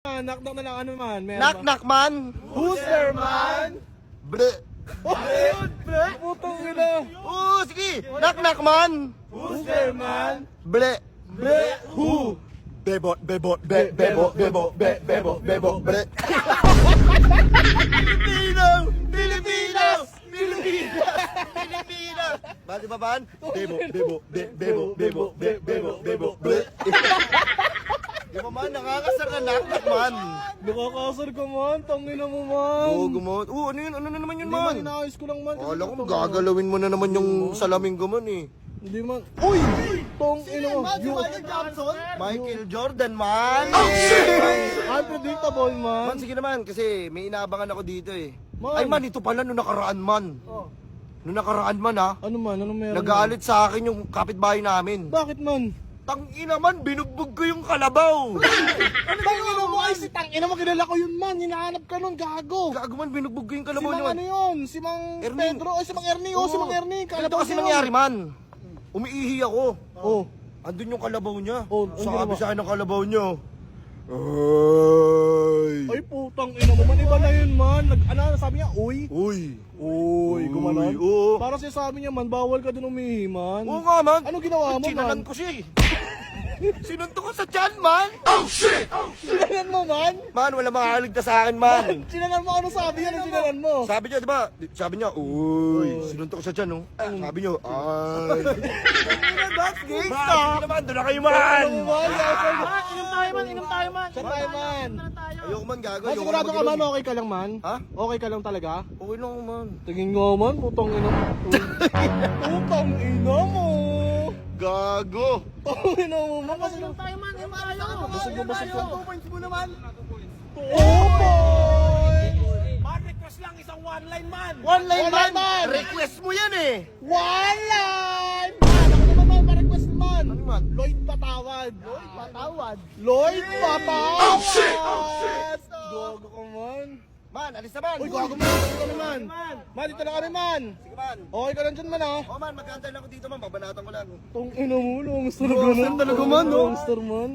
Knock-knock na lang, ano man? Knock-knock man. Who's there, man? Ble. Putong ina. Oo, sige. Knock-knock man. Who's there, man? Ble. Who? Bebot, bebot, bebot, bebot, bebot, bebot, ble. Pilipino! Pilipino! Pilipino! Pilipino! Bati ba ban? Bebo, bebo, bebo, bebo, bebo, bebo, ble. Di ba man, nakakasar na knock-knock man. Nakakasar ka man, tangina mo man. Oo, man. Ano yun? Ano na naman yun, Hindi man, man? inaayos ko lang man. Kala ko gagalawin mo na naman yung salamin ko man eh. Hindi man. Uy! Tong ina mo. Michael Jordan, man! Unpredictable man. Man, sige naman, kasi may inaabangan ako dito eh. Man. Ay man, ito pala nung nakaraan man. Nung nakaraan man ha, Ano man? Ano meron? nag-aalit sa akin yung kapitbahay namin. Bakit man? Tangina man, binugbog ko yung kalabaw. Tangina mo ay si tangina mo, kilala ko yun man. Hinahanap ka nun, gago. Gago man, binugbog ko yung Si kalabaw Mang niya. ano yun? Si Mang Ernie. Pedro? Ay, si Mang Ernie. Oh, si Mang Ernie. Ganito kasi nangyari man. Umiihi ako. Oh. Andun yung kalabaw niya. Oh, ano Sabi ginawa? sa akin ng kalabaw niya. Ay! Ay, putang ina mo. Man, iba na yun man. Ano, sabi niya, uy. Uy! Uy, gumanon. Oo. Para siya sabi niya man, bawal ka dun umihi man. Oo nga man. Ano ginawa mo Sinalan man? ko siya eh. Sinuntok ko sa tiyan man. Oh shit! Sinalan mo man? Man, wala makakaligtas sa akin man. Sinalan mo, ano sabi niya? Ano sinalan mo? Sabi niya, di ba? Sabi niya, uy, sinuntok ko sa tiyan, no? Sabi niya, ay. That's gangsta! Sige naman, doon na kayo man! Ano man? Inom tayo man, inom tayo man. Saan tayo man? Ayoko man, gago. Man, Ayoko sigurado ka man, mag-inom. okay ka lang man? Ha? Okay ka lang talaga? Okay lang ako man. Tingin nga man, putang ina mo. Putang ina mo. Gago! Putang ina mo man. Kasi Inom tayo man, inom tayo. Busog na busog ka. 2 points mo naman. Oh boy! Man, request lang isang one line man. One line One line man! man! Request mo yan eh! One line! Man, ako naman man, ma-request man. Ano man? Lloyd Patawad. Lloyd Patawad. Lloyd Patawad! Oh shit! Gago ka man. Man, alis na man! Uy, gago man. Dito ka naman. Man, dito na kami man. Sige man! Okay ka lang dyan man ha. Oh man, magkantay lang ako dito man, babanatan ko lang. Tong ina mo, longster ka Longster man. talaga man, no? Longster man.